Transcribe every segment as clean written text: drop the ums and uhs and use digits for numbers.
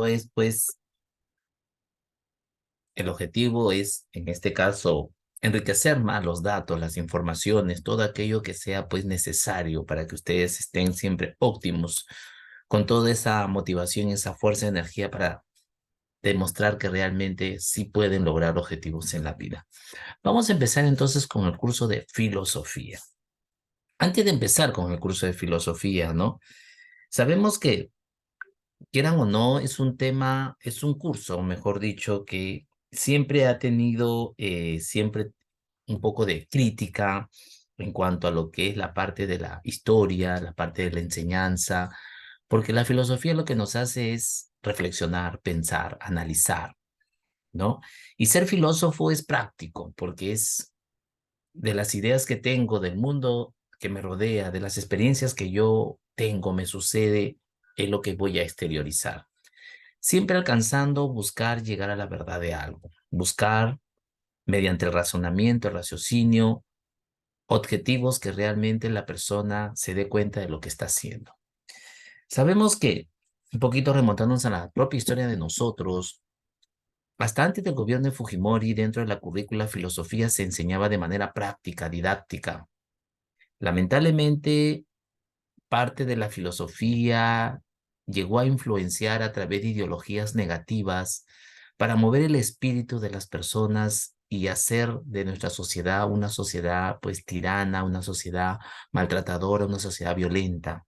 es, pues, el objetivo es, en este caso, enriquecer más los datos, las informaciones, todo aquello que sea, pues, necesario para que ustedes estén siempre óptimos, con toda esa motivación, esa fuerza, energía para demostrar que realmente sí pueden lograr objetivos en la vida. Vamos a empezar entonces con el curso de filosofía. Antes de empezar con el curso de filosofía, ¿no? Sabemos que, quieran o no, es un tema, es un curso, mejor dicho, que siempre ha tenido siempre un poco de crítica en cuanto a lo que es la parte de la historia, la parte de la enseñanza, porque la filosofía lo que nos hace es reflexionar, pensar, analizar, ¿no? Y ser filósofo es práctico, porque es de las ideas que tengo, del mundo que me rodea, de las experiencias que yo tengo, me sucede, es lo que voy a exteriorizar. Siempre alcanzando buscar llegar a la verdad de algo, buscar mediante el razonamiento, el raciocinio, objetivos que realmente la persona se dé cuenta de lo que está haciendo. Sabemos que, un poquito remontándonos a la propia historia de nosotros, hasta antes del gobierno de Fujimori, dentro de la currícula filosofía se enseñaba de manera práctica, didáctica. Lamentablemente, parte de la filosofía llegó a influenciar a través de ideologías negativas para mover el espíritu de las personas y hacer de nuestra sociedad una sociedad pues tirana, una sociedad maltratadora, una sociedad violenta.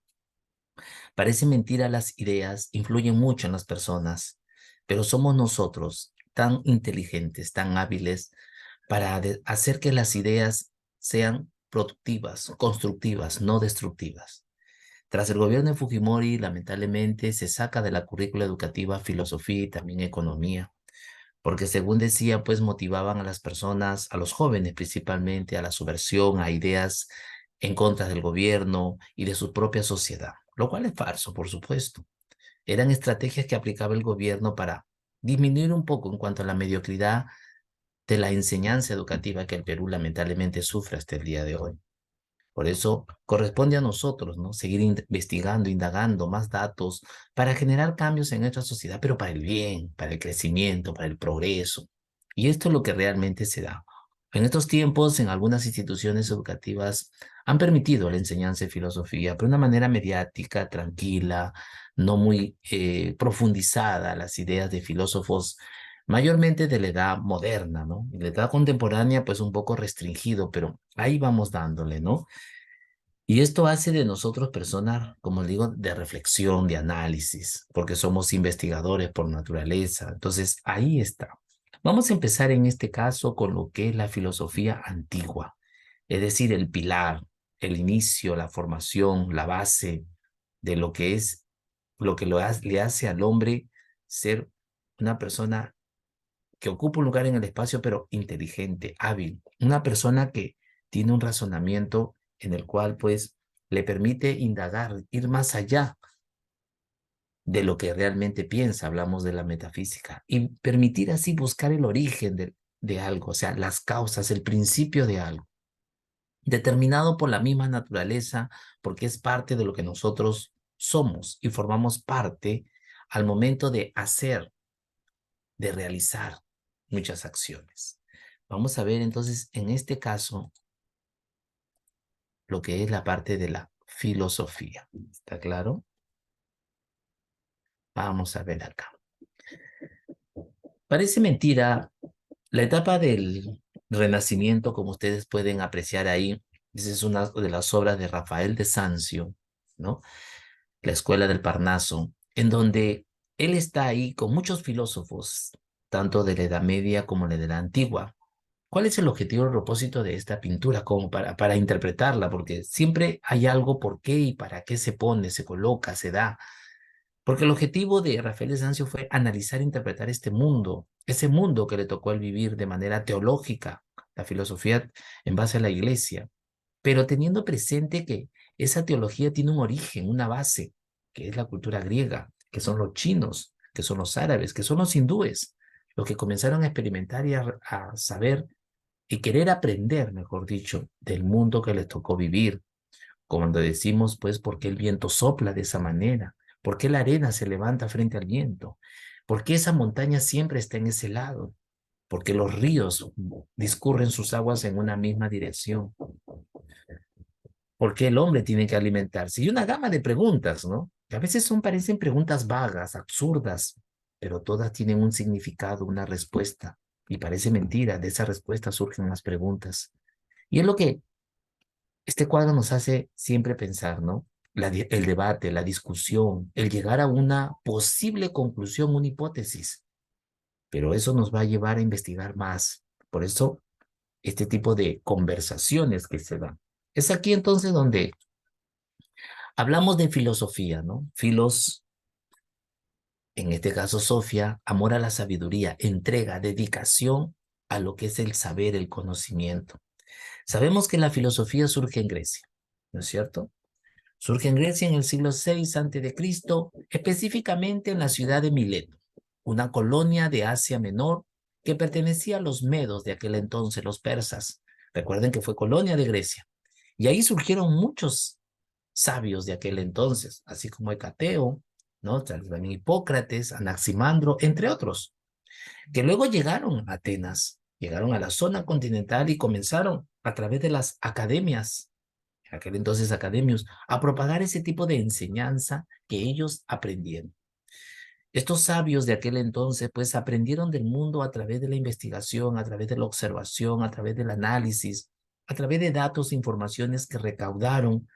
Parece mentira, las ideas influyen mucho en las personas, pero somos nosotros tan inteligentes, tan hábiles para hacer que las ideas sean productivas, constructivas, no destructivas. Tras el gobierno de Fujimori, lamentablemente, se saca de la currícula educativa filosofía y también economía, porque según decía, pues motivaban a las personas, a los jóvenes principalmente, a la subversión, a ideas en contra del gobierno y de su propia sociedad, lo cual es falso, por supuesto. Eran estrategias que aplicaba el gobierno para disminuir un poco en cuanto a la mediocridad de la enseñanza educativa que el Perú lamentablemente sufre hasta el día de hoy. Por eso corresponde a nosotros, ¿no? Seguir investigando, indagando más datos para generar cambios en nuestra sociedad, pero para el bien, para el crecimiento, para el progreso. Y esto es lo que realmente se da. En estos tiempos, en algunas instituciones educativas han permitido la enseñanza de filosofía, pero de una manera mediática, tranquila, no muy profundizada, las ideas de filósofos mayormente de la edad moderna, ¿no? Y la edad contemporánea, pues un poco restringido, pero ahí vamos dándole, ¿no? Y esto hace de nosotros personas, como digo, de reflexión, de análisis, porque somos investigadores por naturaleza. Entonces, ahí está. Vamos a empezar en este caso con lo que es la filosofía antigua, es decir, el pilar, el inicio, la formación, la base de lo que es, lo que le hace al hombre ser una persona que ocupa un lugar en el espacio, pero inteligente, hábil, una persona que tiene un razonamiento en el cual, pues, le permite indagar, ir más allá de lo que realmente piensa, hablamos de la metafísica, y permitir así buscar el origen de algo, o sea, las causas, el principio de algo, determinado por la misma naturaleza, porque es parte de lo que nosotros somos y formamos parte al momento de hacer, de realizar muchas acciones. Vamos a ver entonces en este caso lo que es la parte de la filosofía. ¿Está claro? Vamos a ver acá. Parece mentira, la etapa del Renacimiento, como ustedes pueden apreciar ahí, esa es una de las obras de Rafael de Sanzio, ¿no? La Escuela del Parnaso, en donde él está ahí con muchos filósofos, tanto de la Edad Media como de la Antigua. ¿Cuál es el objetivo y el propósito de esta pintura como para interpretarla? Porque siempre hay algo por qué y para qué se pone, se coloca, se da. Porque el objetivo de Rafael de Sanzio fue analizar e interpretar este mundo, ese mundo que le tocó al vivir de manera teológica, la filosofía en base a la iglesia, pero teniendo presente que esa teología tiene un origen, una base, que es la cultura griega, que son los chinos, que son los árabes, que son los hindúes, los que comenzaron a experimentar y a saber y querer aprender, mejor dicho, del mundo que les tocó vivir. Cuando decimos, pues, ¿por qué el viento sopla de esa manera? ¿Por qué la arena se levanta frente al viento? ¿Por qué esa montaña siempre está en ese lado? ¿Por qué los ríos discurren sus aguas en una misma dirección? ¿Por qué el hombre tiene que alimentarse? Y una gama de preguntas, ¿no? Que a veces parecen preguntas vagas, absurdas, pero todas tienen un significado, una respuesta. Y parece mentira, de esa respuesta surgen las preguntas. Y es lo que este cuadro nos hace siempre pensar, ¿no? El debate, la discusión, el llegar a una posible conclusión, una hipótesis. Pero eso nos va a llevar a investigar más. Por eso, este tipo de conversaciones que se dan. Es aquí entonces donde hablamos de filosofía, ¿no? En este caso Sofía, amor a la sabiduría, entrega, dedicación a lo que es el saber, el conocimiento. Sabemos que la filosofía surge en Grecia, ¿no es cierto? Surge en Grecia en el siglo VI Cristo, específicamente en la ciudad de Mileto, una colonia de Asia Menor que pertenecía a los medos de aquel entonces, los persas. Recuerden que fue colonia de Grecia. Y ahí surgieron muchos sabios de aquel entonces, así como Hecateo, ¿no? También Hipócrates, Anaximandro, entre otros, que luego llegaron a Atenas, llegaron a la zona continental y comenzaron a través de las academias, en aquel entonces academios, a propagar ese tipo de enseñanza que ellos aprendieron. Estos sabios de aquel entonces, pues, aprendieron del mundo a través de la investigación, a través de la observación, a través del análisis, a través de datos e informaciones que recaudaron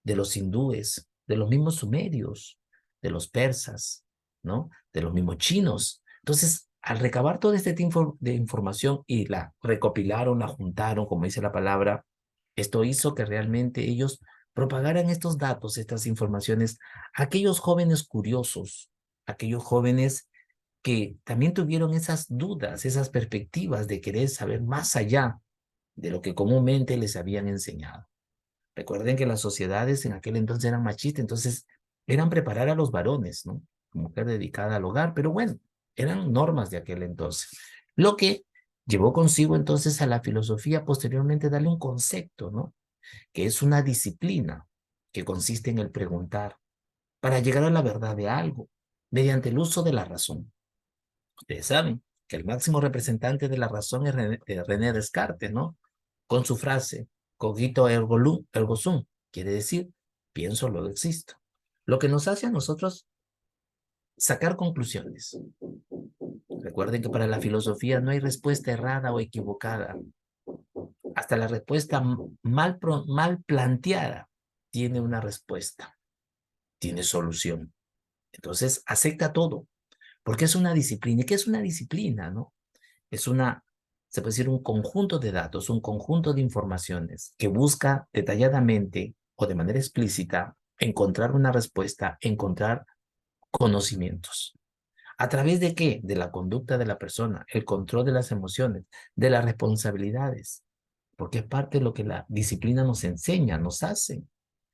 de los hindúes, de los mismos sumerios, de los persas, ¿no? De los mismos chinos. Entonces, al recabar todo este tipo de información y la recopilaron, la juntaron, como dice la palabra, esto hizo que realmente ellos propagaran estos datos, estas informaciones a aquellos jóvenes curiosos, aquellos jóvenes que también tuvieron esas dudas, esas perspectivas de querer saber más allá de lo que comúnmente les habían enseñado. Recuerden que las sociedades en aquel entonces eran machistas, entonces eran preparar a los varones, ¿no? Mujer dedicada al hogar, pero bueno, eran normas de aquel entonces. Lo que llevó consigo entonces a la filosofía posteriormente darle un concepto, ¿no? Que es una disciplina que consiste en el preguntar para llegar a la verdad de algo mediante el uso de la razón. Ustedes saben que el máximo representante de la razón es René Descartes, ¿no? Con su frase, cogito ergo sum, quiere decir, pienso, luego existo. Lo que nos hace a nosotros sacar conclusiones. Recuerden que para la filosofía no hay respuesta errada o equivocada. Hasta la respuesta mal planteada tiene una respuesta, tiene solución. Entonces, acepta todo, porque es una disciplina. ¿Y qué es una disciplina, no? Es se puede decir, un conjunto de datos, un conjunto de informaciones que busca detalladamente o de manera explícita encontrar una respuesta, encontrar conocimientos. ¿A través de qué? De la conducta de la persona, el control de las emociones, de las responsabilidades, porque es parte de lo que la disciplina nos enseña, nos hace,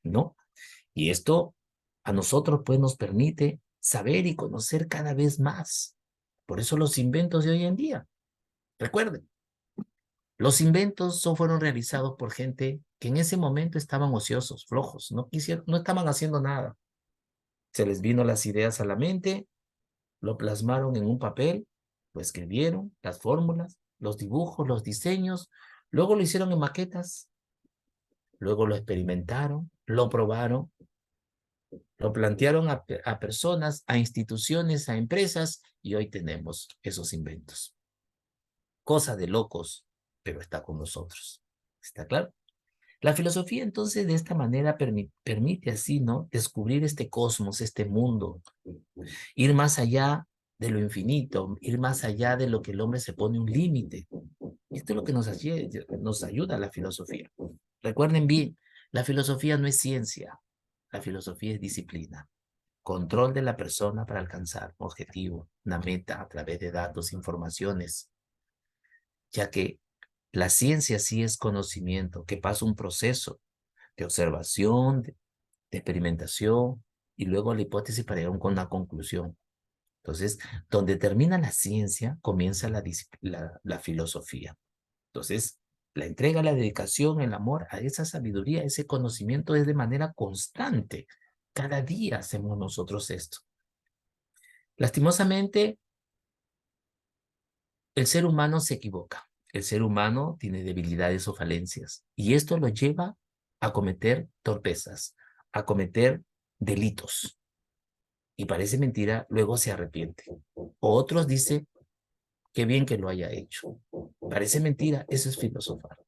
¿no? Y esto a nosotros pues nos permite saber y conocer cada vez más. Por eso los inventos de hoy en día. Recuerden, los inventos fueron realizados por gente que en ese momento estaban ociosos, flojos, no estaban haciendo nada. Se les vino las ideas a la mente, lo plasmaron en un papel, lo escribieron, las fórmulas, los dibujos, los diseños, luego lo hicieron en maquetas, luego lo experimentaron, lo probaron, lo plantearon a personas, a instituciones, a empresas, y hoy tenemos esos inventos. Cosa de locos, pero está con nosotros. ¿Está claro? La filosofía entonces de esta manera permite así, ¿no? Descubrir este cosmos, este mundo, ir más allá de lo infinito, ir más allá de lo que el hombre se pone un límite. Esto es lo que nos ayuda a la filosofía. Recuerden bien, la filosofía no es ciencia, la filosofía es disciplina, control de la persona para alcanzar un objetivo, una meta a través de datos, informaciones, ya que la ciencia sí es conocimiento que pasa un proceso de observación, de experimentación y luego la hipótesis para llegar a una conclusión. Entonces, donde termina la ciencia, comienza la filosofía. Entonces, la entrega, la dedicación, el amor a esa sabiduría, ese conocimiento es de manera constante. cada día hacemos nosotros esto. Lastimosamente, el ser humano se equivoca. El ser humano tiene debilidades o falencias y esto lo lleva a cometer torpezas, a cometer delitos. Y parece mentira, luego se arrepiente. O otros dicen, qué bien que lo haya hecho. Parece mentira, eso es filosofar,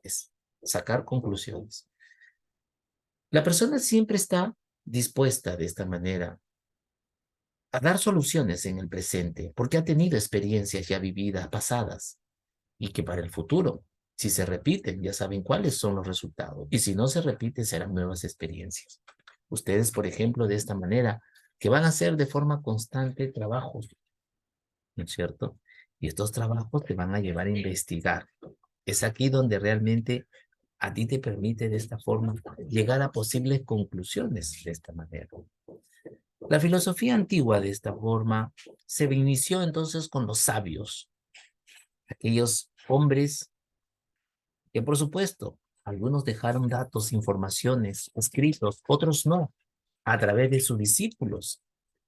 es sacar conclusiones. La persona siempre está dispuesta de esta manera a dar soluciones en el presente porque ha tenido experiencias ya vividas, pasadas, y que para el futuro, si se repiten, ya saben cuáles son los resultados. Y si no se repiten, serán nuevas experiencias. Ustedes, por ejemplo, de esta manera, que van a hacer de forma constante trabajos, ¿no es cierto? Y estos trabajos te van a llevar a investigar. Es aquí donde realmente a ti te permite de esta forma llegar a posibles conclusiones de esta manera. La filosofía antigua de esta forma se inició entonces con los sabios, aquellos hombres que por supuesto algunos dejaron datos, informaciones, escritos, otros no, a través de sus discípulos,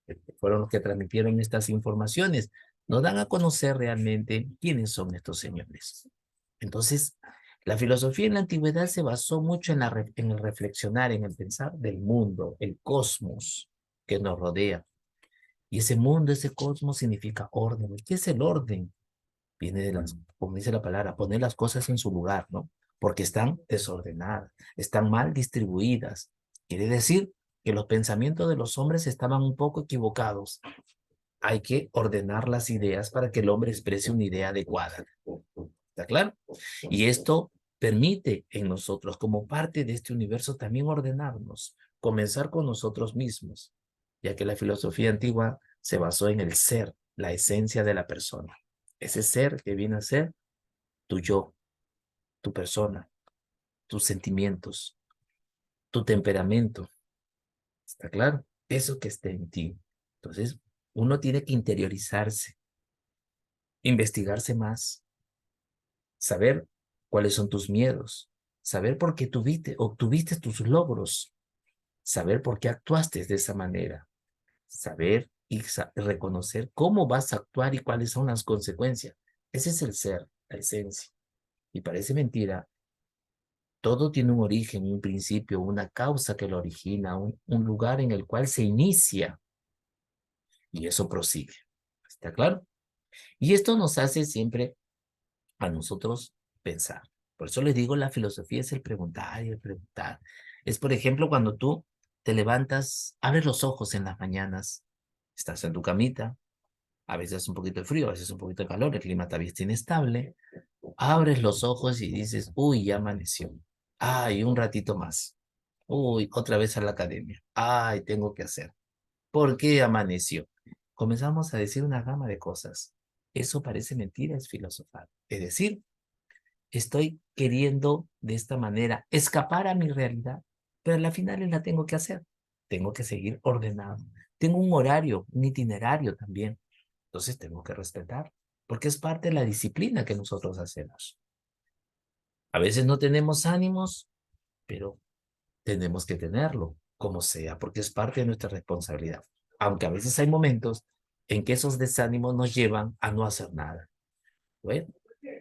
que fueron los que transmitieron estas informaciones, nos dan a conocer realmente quiénes son estos señores. Entonces, la filosofía en la antigüedad se basó mucho en el reflexionar, en el pensar del mundo, el cosmos que nos rodea. Y ese mundo, ese cosmos significa orden. ¿Qué es el orden? Viene de las, como dice la palabra, poner las cosas en su lugar, ¿no? Porque están desordenadas, están mal distribuidas. Quiere decir que los pensamientos de los hombres estaban un poco equivocados. Hay que ordenar las ideas para que el hombre exprese una idea adecuada. ¿Está claro? Y esto permite en nosotros, como parte de este universo, también ordenarnos, comenzar con nosotros mismos, ya que la filosofía antigua se basó en el ser, la esencia de la persona. Ese ser que viene a ser tu yo, tu persona, tus sentimientos, tu temperamento. ¿Está claro? Eso que está en ti. Entonces, uno tiene que interiorizarse, investigarse más, saber cuáles son tus miedos, saber por qué obtuviste tus logros, saber por qué actuaste de esa manera, saber y reconocer cómo vas a actuar y cuáles son las consecuencias. Ese es el ser, la esencia. Y parece mentira, todo tiene un origen, un principio, una causa que lo origina, un lugar en el cual se inicia y eso prosigue. ¿Está claro? Y esto nos hace siempre a nosotros pensar. Por eso les digo, la filosofía es el preguntar y el preguntar. Es, por ejemplo, cuando tú te levantas, abres los ojos en las mañanas, estás en tu camita, a veces un poquito de frío, a veces un poquito de calor, el clima todavía está inestable, abres los ojos y dices, uy, ya amaneció. Ay, un ratito más. Uy, otra vez a la academia. Ay, tengo que hacer. ¿Por qué amaneció? Comenzamos a decir una gama de cosas. Eso parece mentira, es filosofar. Es decir, estoy queriendo de esta manera escapar a mi realidad, pero a la final la tengo que hacer. Tengo que seguir ordenado. Tengo un horario, un itinerario también. Entonces tengo que respetar, porque es parte de la disciplina que nosotros hacemos. A veces no tenemos ánimos, pero tenemos que tenerlo, como sea, porque es parte de nuestra responsabilidad. Aunque a veces hay momentos en que esos desánimos nos llevan a no hacer nada. Bueno,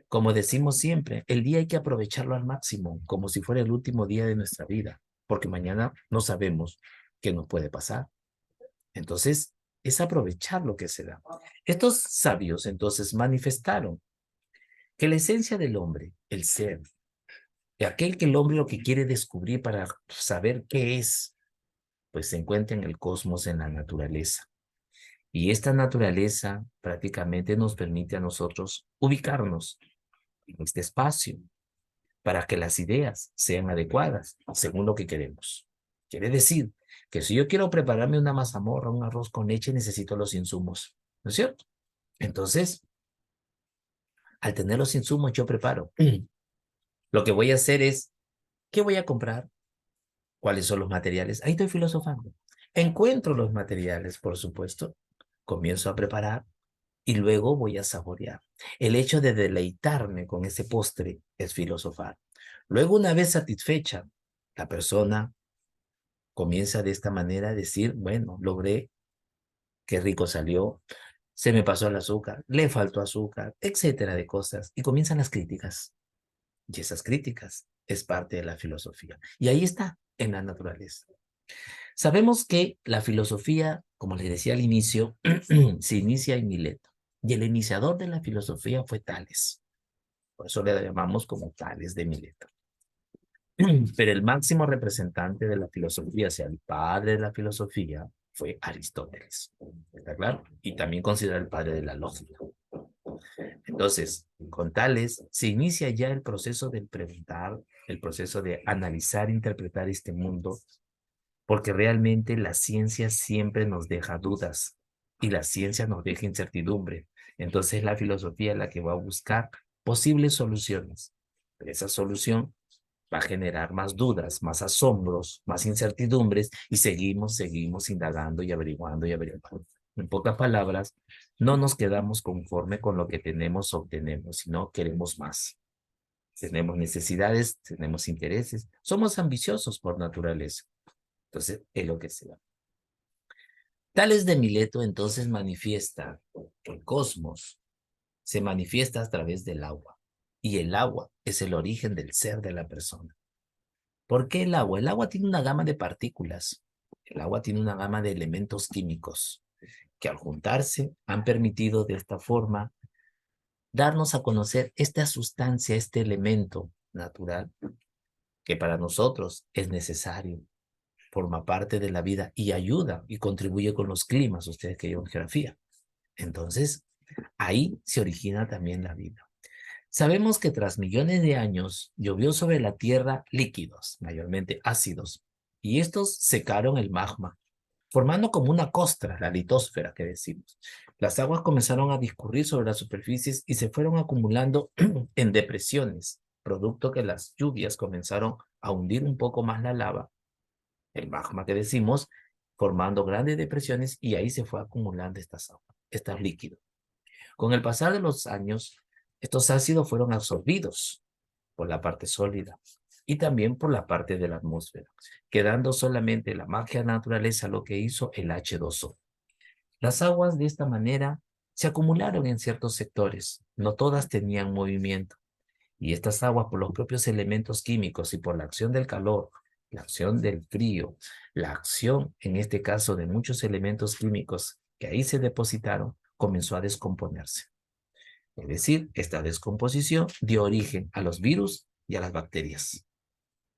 como decimos siempre, el día hay que aprovecharlo al máximo, como si fuera el último día de nuestra vida, porque mañana no sabemos qué nos puede pasar. Entonces, es aprovechar lo que se da. Estos sabios entonces manifestaron que la esencia del hombre, el ser, aquel que el hombre lo que quiere descubrir para saber qué es, pues se encuentra en el cosmos, en la naturaleza. Y esta naturaleza prácticamente nos permite a nosotros ubicarnos en este espacio para que las ideas sean adecuadas según lo que queremos. Quiere decir que si yo quiero prepararme una mazamorra, un arroz con leche, necesito los insumos, ¿no es cierto? Entonces, al tener los insumos, yo preparo. Lo que voy a hacer es, ¿qué voy a comprar? ¿Cuáles son los materiales? Ahí estoy filosofando. Encuentro los materiales, por supuesto, comienzo a preparar y luego voy a saborear. El hecho de deleitarme con ese postre es filosofar. Luego, una vez satisfecha, la persona comienza de esta manera a decir, bueno, logré, qué rico salió, se me pasó el azúcar, le faltó azúcar, etcétera de cosas. Y comienzan las críticas. Y esas críticas es parte de la filosofía. Y ahí está, en la naturaleza. Sabemos que la filosofía, como les decía al inicio, se inicia en Mileto. Y el iniciador de la filosofía fue Tales. Por eso le llamamos como Tales de Mileto. Pero el máximo representante de la filosofía, o sea, el padre de la filosofía, fue Aristóteles. ¿Está claro? Y también considerado el padre de la lógica. Entonces, con Tales se inicia ya el proceso de preguntar, el proceso de analizar, interpretar este mundo, porque realmente la ciencia siempre nos deja dudas y la ciencia nos deja incertidumbre. Entonces, la filosofía es la que va a buscar posibles soluciones. Pero esa solución va a generar más dudas, más asombros, más incertidumbres y seguimos indagando y averiguando y averiguando. En pocas palabras, no nos quedamos conforme con lo que tenemos o obtenemos, sino queremos más. Tenemos necesidades, tenemos intereses, somos ambiciosos por naturaleza. Entonces, es lo que se da. Tales de Mileto entonces manifiesta que el cosmos se manifiesta a través del agua y el agua es el origen del ser de la persona. ¿Por qué el agua? El agua tiene una gama de partículas. El agua tiene una gama de elementos químicos que al juntarse han permitido de esta forma darnos a conocer esta sustancia, este elemento natural que para nosotros es necesario, forma parte de la vida y ayuda y contribuye con los climas, ustedes que llevan geografía. Entonces, ahí se origina también la vida. Sabemos que tras millones de años llovió sobre la Tierra líquidos, mayormente ácidos, y estos secaron el magma, formando como una costra, la litosfera que decimos. Las aguas comenzaron a discurrir sobre las superficies y se fueron acumulando en depresiones, producto que las lluvias comenzaron a hundir un poco más la lava, el magma que decimos, formando grandes depresiones y ahí se fue acumulando estas aguas, estos líquidos. Con el pasar de los años, estos ácidos fueron absorbidos por la parte sólida y también por la parte de la atmósfera, quedando solamente la magia naturaleza lo que hizo el H2O. Las aguas de esta manera se acumularon en ciertos sectores, no todas tenían movimiento, y estas aguas por los propios elementos químicos y por la acción del calor, la acción del frío, la acción en este caso de muchos elementos químicos que ahí se depositaron, comenzó a descomponerse. Es decir, esta descomposición dio origen a los virus y a las bacterias,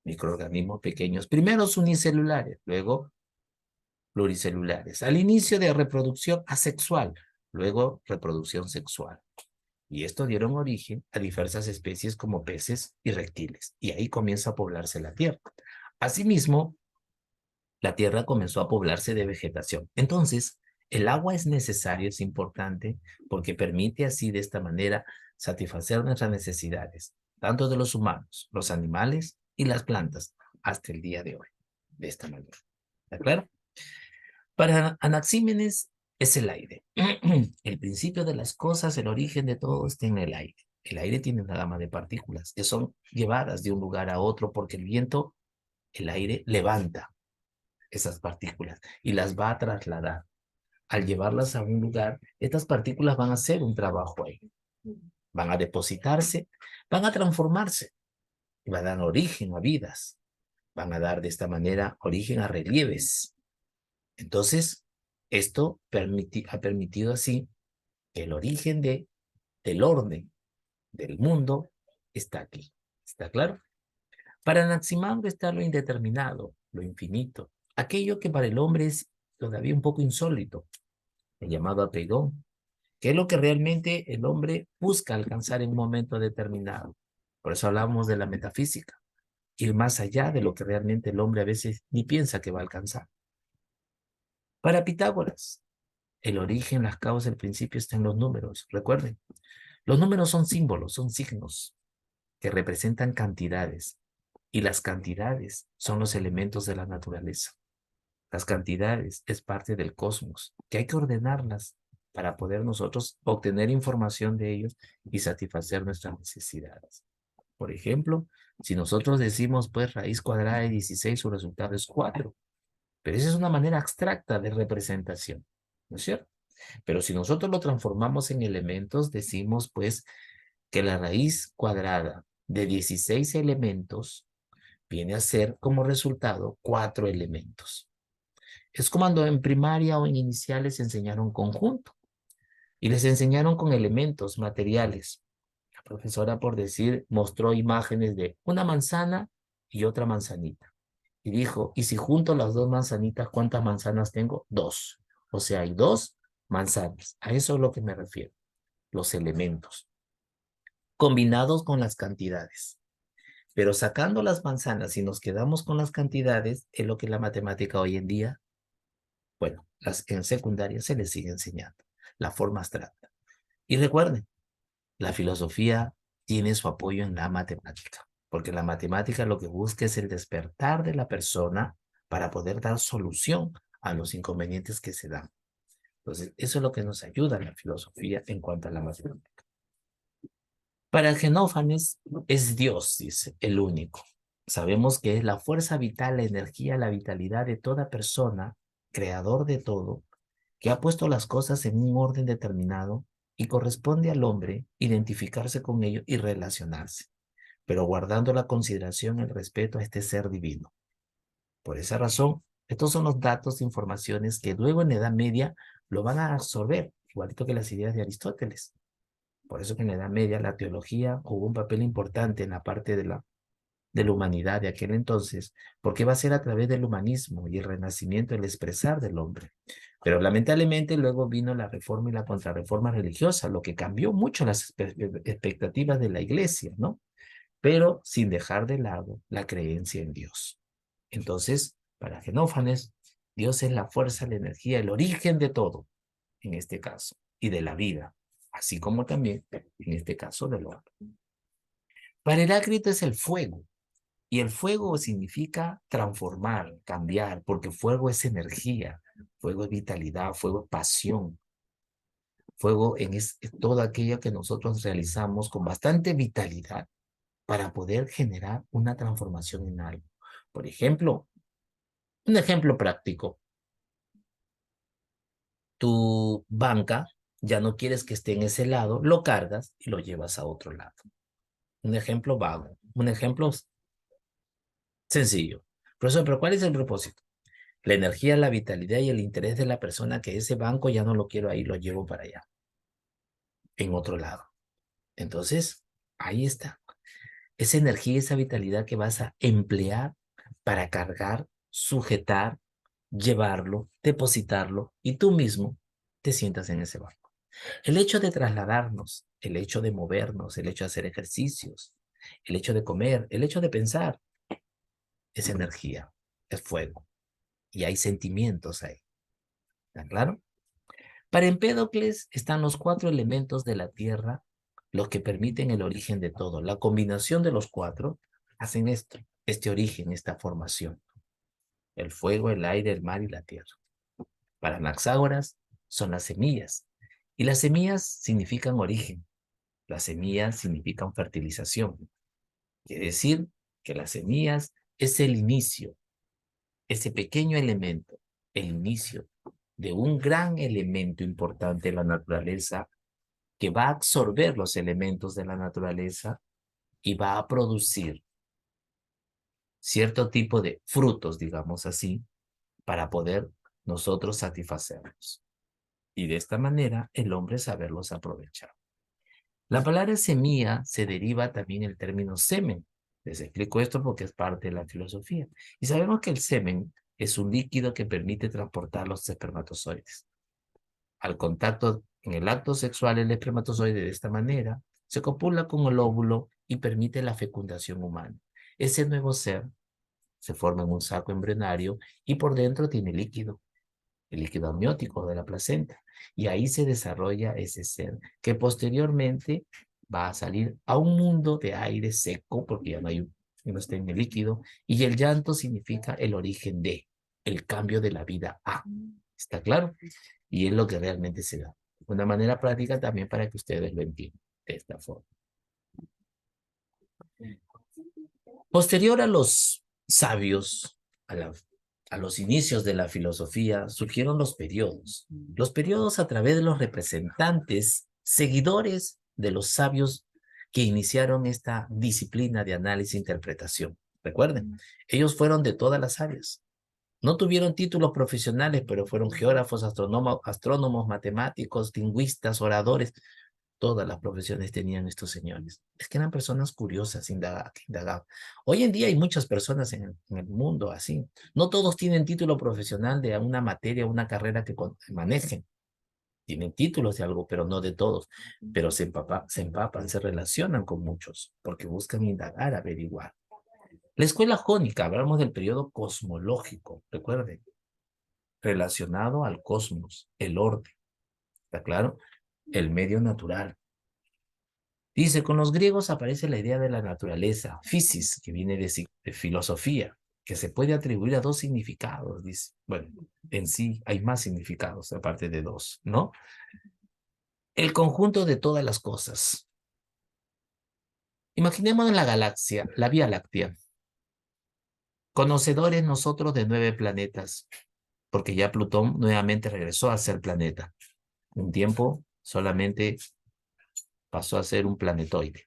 microorganismos pequeños, primero unicelulares, luego pluricelulares, al inicio de reproducción asexual, luego reproducción sexual. Y esto dieron origen a diversas especies como peces y reptiles, y ahí comienza a poblarse la Tierra. Asimismo, la Tierra comenzó a poblarse de vegetación. Entonces, el agua es necesario, es importante, porque permite así de esta manera satisfacer nuestras necesidades, tanto de los humanos, los animales y las plantas, hasta el día de hoy, de esta manera. ¿Está claro? Para Anaxímenes es el aire. El principio de las cosas, el origen de todo está en el aire. El aire tiene una gama de partículas que son llevadas de un lugar a otro porque el viento, el aire levanta esas partículas y las va a trasladar. Al llevarlas a un lugar, estas partículas van a hacer un trabajo ahí. Van a depositarse, van a transformarse, y van a dar origen a vidas. Van a dar de esta manera origen a relieves. Entonces, esto ha permitido así que el origen del orden del mundo está aquí. ¿Está claro? Para Anaximandro está lo indeterminado, lo infinito, aquello que para el hombre es todavía un poco insólito, el llamado apegón, que es lo que realmente el hombre busca alcanzar en un momento determinado. Por eso hablamos de la metafísica, ir más allá de lo que realmente el hombre a veces ni piensa que va a alcanzar. Para Pitágoras, el origen, las causas, el principio está en los números. Recuerden, los números son símbolos, son signos que representan cantidades y las cantidades son los elementos de la naturaleza. Las cantidades es parte del cosmos, que hay que ordenarlas para poder nosotros obtener información de ellos y satisfacer nuestras necesidades. Por ejemplo, si nosotros decimos pues raíz cuadrada de 16, su resultado es 4. Pero esa es una manera abstracta de representación, ¿no es cierto? Pero si nosotros lo transformamos en elementos, decimos pues que la raíz cuadrada de 16 elementos viene a ser como resultado 4 elementos. Es como cuando en primaria o en iniciales enseñaron conjunto y les enseñaron con elementos materiales. La profesora, por decir, mostró imágenes de una manzana y otra manzanita. Y dijo, ¿y si junto las dos manzanitas, cuántas manzanas tengo? Dos. O sea, hay dos manzanas. A eso es lo que me refiero. Los elementos, combinados con las cantidades. Pero sacando las manzanas y nos quedamos con las cantidades, es lo que la matemática hoy en día, bueno, en secundaria se les sigue enseñando, la forma abstracta. Y recuerden, la filosofía tiene su apoyo en la matemática, porque la matemática lo que busca es el despertar de la persona para poder dar solución a los inconvenientes que se dan. Entonces, eso es lo que nos ayuda en la filosofía en cuanto a la matemática. Para Genófanes es Dios, dice, el único. Sabemos que es la fuerza vital, la energía, la vitalidad de toda persona, creador de todo, que ha puesto las cosas en un orden determinado y corresponde al hombre identificarse con ello y relacionarse, pero guardando la consideración y el respeto a este ser divino. Por esa razón, estos son los datos, informaciones que luego en la Edad Media lo van a absorber, igualito que las ideas de Aristóteles. Por eso que en la Edad Media la teología jugó un papel importante en la parte de la humanidad de aquel entonces, porque va a ser a través del humanismo y el renacimiento, el expresar del hombre. Pero lamentablemente luego vino la reforma y la contrarreforma religiosa, lo que cambió mucho las expectativas de la iglesia, ¿no? Pero sin dejar de lado la creencia en Dios. Entonces, para Genófanes, Dios es la fuerza, la energía, el origen de todo, en este caso, y de la vida, así como también, en este caso, del hombre. Para Heráclito es el fuego, y el fuego significa transformar, cambiar, porque fuego es energía, fuego es vitalidad, fuego es pasión, fuego es todo aquello que nosotros realizamos con bastante vitalidad para poder generar una transformación en algo. Por ejemplo, un ejemplo práctico, tu banca ya no quieres que esté en ese lado, lo cargas y lo llevas a otro lado. Un ejemplo vago, un ejemplo sencillo. Profesor, pero ¿cuál es el propósito? La energía, la vitalidad y el interés de la persona que ese banco ya no lo quiero ahí, lo llevo para allá, en otro lado. Entonces, ahí está. Esa energía, esa vitalidad que vas a emplear para cargar, sujetar, llevarlo, depositarlo y tú mismo te sientas en ese banco. El hecho de trasladarnos, el hecho de movernos, el hecho de hacer ejercicios, el hecho de comer, el hecho de pensar, es energía, es fuego y hay sentimientos ahí. ¿Está claro? Para Empédocles están los 4 elementos de la tierra, los que permiten el origen de todo. La combinación de los 4 hacen esto, este origen, esta formación. El fuego, el aire, el mar y la tierra. Para Anaxágoras son las semillas. Y las semillas significan origen. Las semillas significan fertilización. Quiere decir que las semillas es el inicio, ese pequeño elemento, el inicio de un gran elemento importante en la naturaleza que va a absorber los elementos de la naturaleza y va a producir cierto tipo de frutos, digamos así, para poder nosotros satisfacerlos. Y de esta manera el hombre saberlos aprovechar. La palabra semilla se deriva también del término semen. Les explico esto porque es parte de la filosofía. Y sabemos que el semen es un líquido que permite transportar los espermatozoides. Al contacto en el acto sexual, el espermatozoide de esta manera se copula con el óvulo y permite la fecundación humana. Ese nuevo ser se forma en un saco embrionario y por dentro tiene líquido, el líquido amniótico de la placenta. Y ahí se desarrolla ese ser que posteriormente va a salir a un mundo de aire seco porque ya no está en el líquido. Y el llanto significa el origen de, el cambio de la vida a. ¿Está claro? Y es lo que realmente se da. Una manera práctica también para que ustedes lo entiendan de esta forma. Posterior a los sabios, a la a los inicios de la filosofía surgieron los periodos. Los periodos a través de los representantes, seguidores de los sabios que iniciaron esta disciplina de análisis e interpretación. Recuerden, ellos fueron de todas las áreas. No tuvieron títulos profesionales, pero fueron geógrafos, astrónomos, matemáticos, lingüistas, oradores. Todas las profesiones tenían estos señores. Es que eran personas curiosas, que indagaban. Hoy en día hay muchas personas en el mundo así. No todos tienen título profesional de una materia, una carrera que manejen. Tienen títulos de algo, pero no de todos. Pero se empapan, se relacionan con muchos, porque buscan indagar, averiguar. La escuela jónica, hablamos del periodo cosmológico, recuerden, relacionado al cosmos, el orden, ¿está claro? El medio natural. Dice, con los griegos aparece la idea de la naturaleza, physis, que viene de filosofía, que se puede atribuir a dos significados, dice. Bueno, en sí hay más significados aparte de dos, ¿no? El conjunto de todas las cosas. Imaginemos la galaxia, la Vía Láctea. Conocedores nosotros de 9 planetas, porque ya Plutón nuevamente regresó a ser planeta. Un tiempo solamente pasó a ser un planetoide.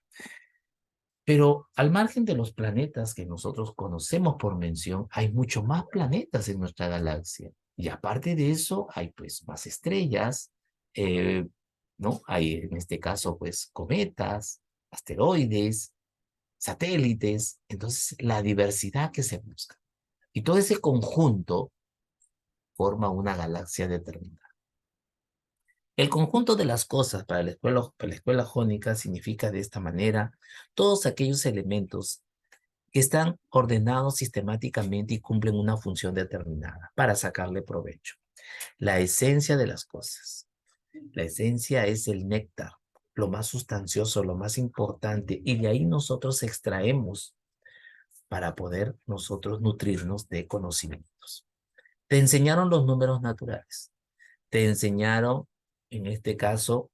Pero al margen de los planetas que nosotros conocemos por mención, hay mucho más planetas en nuestra galaxia. Y aparte de eso, hay pues más estrellas, ¿no? Hay en este caso pues cometas, asteroides, satélites. Entonces, la diversidad que se busca. Y todo ese conjunto forma una galaxia determinada. El conjunto de las cosas para la escuela jónica significa de esta manera todos aquellos elementos que están ordenados sistemáticamente y cumplen una función determinada para sacarle provecho. La esencia de las cosas. La esencia es el néctar, lo más sustancioso, lo más importante, y de ahí nosotros extraemos para poder nosotros nutrirnos de conocimientos. Te enseñaron los números naturales, te enseñaron, en este caso,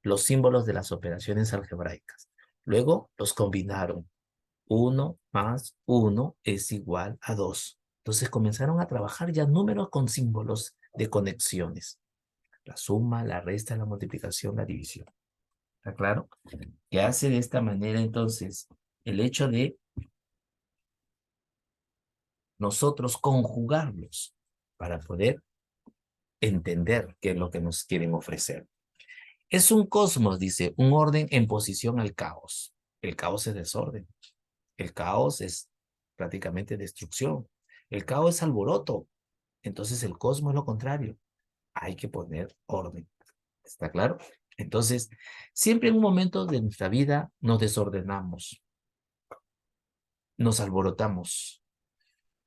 los símbolos de las operaciones algebraicas. Luego los combinaron. 1 más 1 es igual a 2. Entonces comenzaron a trabajar ya números con símbolos de conexiones. La suma, la resta, la multiplicación, la división. ¿Está claro? Que hace de esta manera entonces el hecho de nosotros conjugarlos para poder entender qué es lo que nos quieren ofrecer. Es un cosmos, dice, un orden en posición al caos. El caos es desorden. El caos es prácticamente destrucción. El caos es alboroto. Entonces el cosmos es lo contrario. Hay que poner orden. ¿Está claro? Entonces, siempre en un momento de nuestra vida nos desordenamos, nos alborotamos.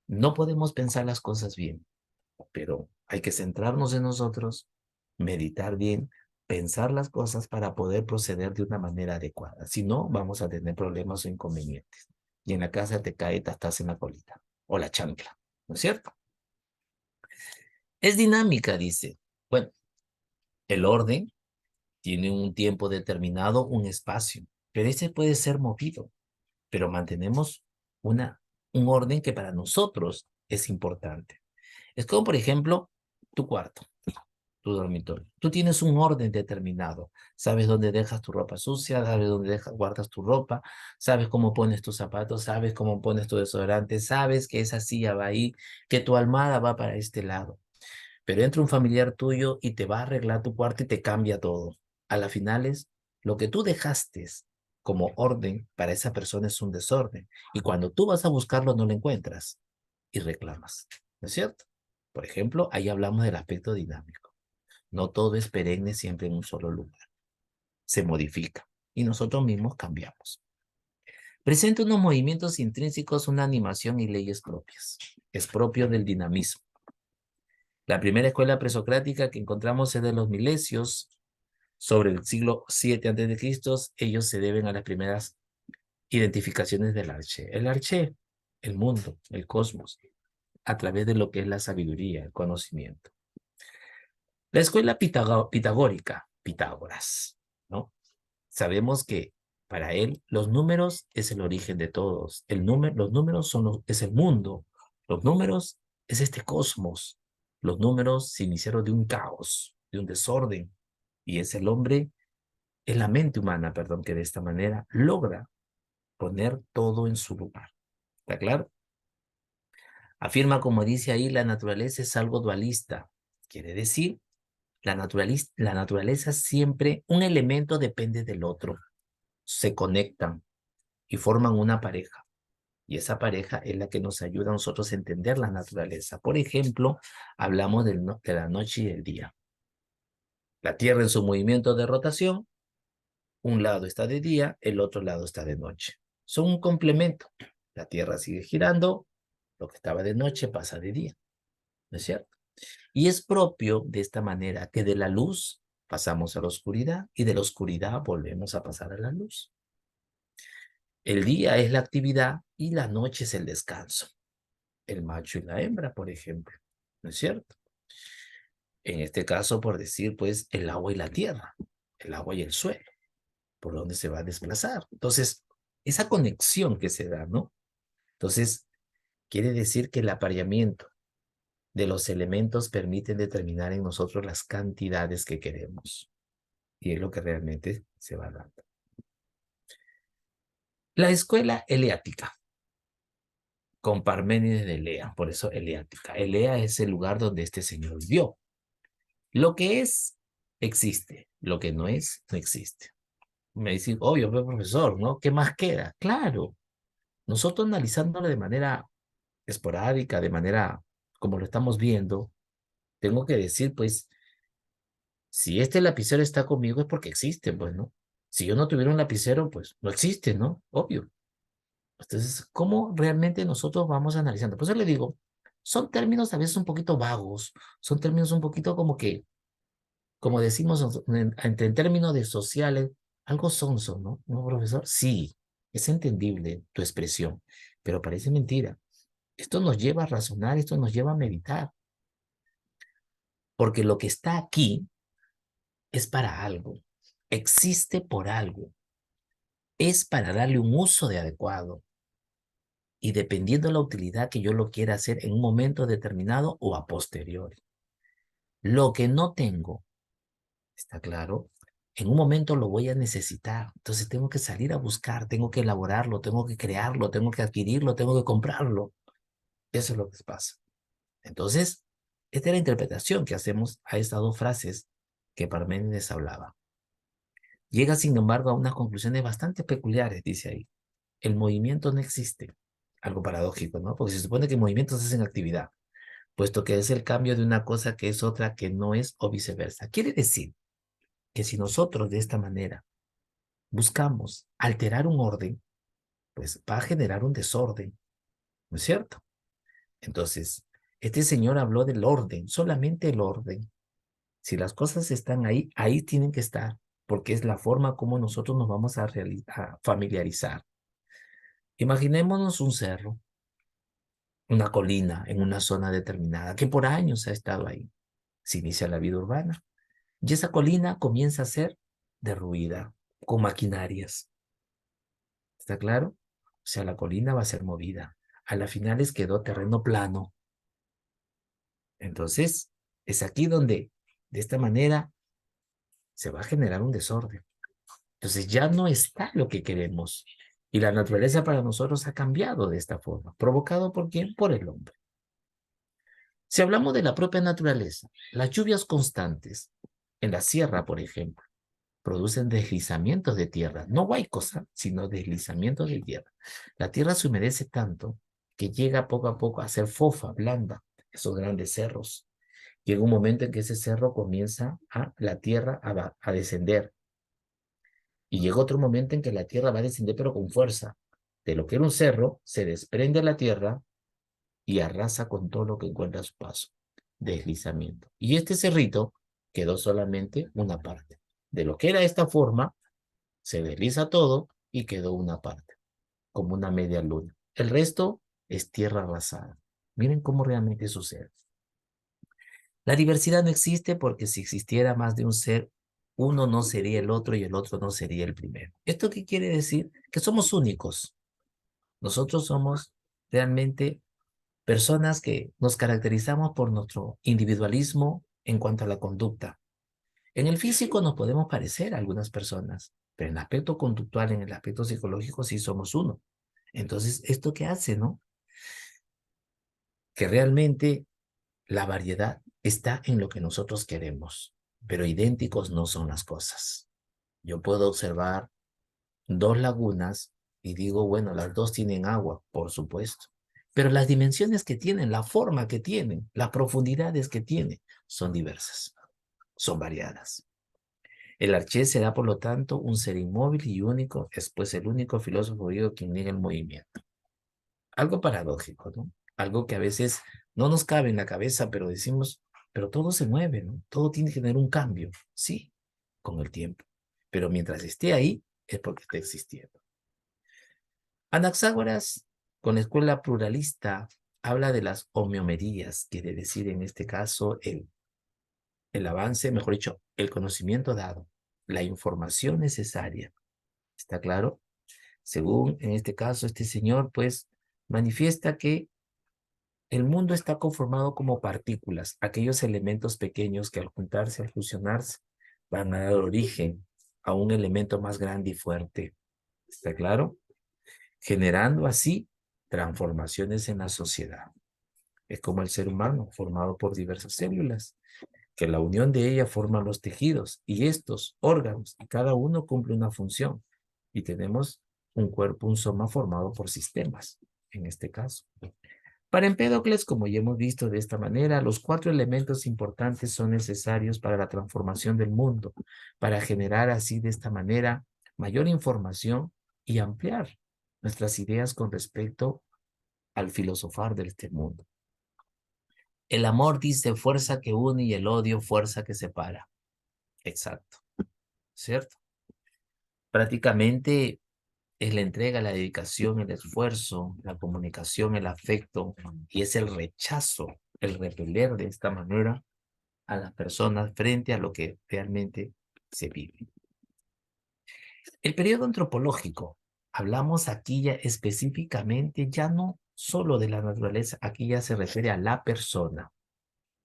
No podemos pensar las cosas bien, pero hay que centrarnos en nosotros, meditar bien, pensar las cosas para poder proceder de una manera adecuada. Si no, vamos a tener problemas o inconvenientes. Y en la casa te cae, te estás en la colita o la chancla, ¿no es cierto? Es dinámica, dice. Bueno, el orden tiene un tiempo determinado, un espacio, pero ese puede ser movido, pero mantenemos un orden que para nosotros es importante. Es como, por ejemplo, tu cuarto, tu dormitorio. Tú tienes un orden determinado. Sabes dónde dejas tu ropa sucia, sabes dónde guardas tu ropa, sabes cómo pones tus zapatos, sabes cómo pones tu desodorante, sabes que esa silla va ahí, que tu almohada va para este lado. Pero entra un familiar tuyo y te va a arreglar tu cuarto y te cambia todo. A la finales, lo que tú dejaste como orden para esa persona es un desorden. Y cuando tú vas a buscarlo, no lo encuentras y reclamas. ¿No es cierto? Por ejemplo, ahí hablamos del aspecto dinámico. No todo es perenne siempre en un solo lugar. Se modifica y nosotros mismos cambiamos. Presenta unos movimientos intrínsecos, una animación y leyes propias. Es propio del dinamismo. La primera escuela presocrática que encontramos es de los milesios, sobre el siglo 7 a.C. Ellos se deben a las primeras identificaciones del arché. El arché, el mundo, el cosmos, a través de lo que es la sabiduría, el conocimiento. La escuela pitagórica, Pitágoras, ¿no? Sabemos que para él los números es el origen de todos. Los números es el mundo. Los números es este cosmos. Los números se iniciaron de un caos, de un desorden, y es el hombre, es la mente humana, perdón, que de esta manera logra poner todo en su lugar. ¿Está claro? Afirma, como dice ahí, la naturaleza es algo dualista. Quiere decir, la naturaleza siempre, un elemento depende del otro. Se conectan y forman una pareja. Y esa pareja es la que nos ayuda a nosotros a entender la naturaleza. Por ejemplo, hablamos de la noche y el día. La Tierra en su movimiento de rotación, un lado está de día, el otro lado está de noche. Son un complemento. La Tierra sigue girando, lo que estaba de noche pasa de día, ¿no es cierto? Y es propio de esta manera que de la luz pasamos a la oscuridad y de la oscuridad volvemos a pasar a la luz. El día es la actividad y la noche es el descanso. El macho y la hembra, por ejemplo, ¿no es cierto? En este caso, por decir, pues, el agua y la tierra, el agua y el suelo, por donde se va a desplazar. Entonces, esa conexión que se da, ¿no? Entonces, quiere decir que el apareamiento de los elementos permiten determinar en nosotros las cantidades que queremos. Y es lo que realmente se va dando. La escuela eleática, con Parménides de Elea, por eso eleática. Elea es el lugar donde este señor vivió. Lo que es, existe. Lo que no es, no existe. Me dice, obvio, pues, profesor, ¿no? ¿Qué más queda? Claro, nosotros analizándolo de manera esporádica, de manera como lo estamos viendo, tengo que decir, pues, si este lapicero está conmigo es porque existe, pues, ¿no? Si yo no tuviera un lapicero, pues, no existe, ¿no? Obvio. Entonces, ¿cómo realmente nosotros vamos analizando? Por eso le digo, son términos a veces un poquito vagos, son términos un poquito como que como decimos en términos de sociales, algo sonso, ¿no? ¿No, profesor? Sí, es entendible tu expresión, pero parece mentira. Esto nos lleva a razonar, esto nos lleva a meditar, porque lo que está aquí es para algo, existe por algo, es para darle un uso de adecuado y dependiendo de la utilidad que yo lo quiera hacer en un momento determinado o a posteriori. Lo que no tengo, ¿está claro? En un momento lo voy a necesitar, entonces tengo que salir a buscar, tengo que elaborarlo, tengo que crearlo, tengo que adquirirlo, tengo que comprarlo. Eso es lo que pasa. Entonces, esta es la interpretación que hacemos a estas dos frases que Parménides hablaba. Llega, sin embargo, a unas conclusiones bastante peculiares, dice ahí. El movimiento no existe. Algo paradójico, ¿no? Porque se supone que movimientos hacen actividad, puesto que es el cambio de una cosa que es otra que no es o viceversa. Quiere decir que si nosotros de esta manera buscamos alterar un orden, pues va a generar un desorden, ¿no es cierto? Entonces, este señor habló del orden, solamente el orden. Si las cosas están ahí, ahí tienen que estar, porque es la forma como nosotros nos vamos a familiarizar. Imaginémonos un cerro, una colina en una zona determinada que por años ha estado ahí. Se inicia la vida urbana y esa colina comienza a ser derruida con maquinarias. ¿Está claro? O sea, la colina va a ser movida. A las finales quedó terreno plano. Entonces, es aquí donde, de esta manera, se va a generar un desorden. Entonces, ya no está lo que queremos. Y la naturaleza para nosotros ha cambiado de esta forma. ¿Provocado por quién? Por el hombre. Si hablamos de la propia naturaleza, las lluvias constantes en la sierra, por ejemplo, producen deslizamientos de tierra, no huaicos, sino deslizamientos de tierra. La tierra se humedece tanto que llega poco a poco a ser fofa, blanda, esos grandes cerros. Llega un momento en que ese cerro comienza la tierra a descender. Y llega otro momento en que la tierra va a descender, pero con fuerza. De lo que era un cerro, se desprende la tierra y arrasa con todo lo que encuentra a su paso. Deslizamiento. Y este cerrito quedó solamente una parte. De lo que era esta forma, se desliza todo y quedó una parte, como una media luna. El resto es tierra arrasada. Miren cómo realmente sucede. La diversidad no existe porque si existiera más de un ser, uno no sería el otro y el otro no sería el primero. ¿Esto qué quiere decir? Que somos únicos. Nosotros somos realmente Personas que nos caracterizamos por nuestro individualismo en cuanto a la conducta. En el físico nos podemos parecer a algunas personas, pero en el aspecto conductual, en el aspecto psicológico, sí somos uno. Entonces, ¿esto qué hace, no? Que realmente la variedad está en lo que nosotros queremos, pero idénticos no son las cosas. Yo puedo observar dos lagunas y digo, bueno, las dos tienen agua, por supuesto, pero las dimensiones que tienen, la forma que tienen, las profundidades que tienen, son diversas, son variadas. El Arché será, por lo tanto, un ser inmóvil y único, es pues el único filósofo griego quien niega el movimiento. Algo paradójico, ¿no? Algo que a veces no nos cabe en la cabeza, pero decimos, pero todo se mueve, ¿no? Todo tiene que tener un cambio, sí, con el tiempo. Pero mientras esté ahí, es porque está existiendo. Anaxágoras, con la escuela pluralista, habla de las homeomerías, quiere decir en este caso el avance, mejor dicho, el conocimiento dado, la información necesaria. ¿Está claro? Según en este caso, este señor, pues, manifiesta que el mundo está conformado como partículas, aquellos elementos pequeños que al juntarse, al fusionarse, van a dar origen a un elemento más grande y fuerte. ¿Está claro? Generando así transformaciones en la sociedad. Es como el ser humano, formado por diversas células, que la unión de ellas forma los tejidos y estos órganos, y cada uno cumple una función. Y tenemos un cuerpo, un soma formado por sistemas, en este caso. Para Empédocles, como ya hemos visto de esta manera, los cuatro elementos importantes son necesarios para la transformación del mundo, para generar así de esta manera mayor información y ampliar nuestras ideas con respecto al filosofar de este mundo. El amor dice fuerza que une y el odio fuerza que separa. Exacto, ¿cierto? Prácticamente es la entrega, la dedicación, el esfuerzo, la comunicación, el afecto y es el rechazo, el repeler de esta manera a las personas frente a lo que realmente se vive. El periodo antropológico, hablamos aquí ya específicamente ya no solo de la naturaleza, aquí ya se refiere a la persona,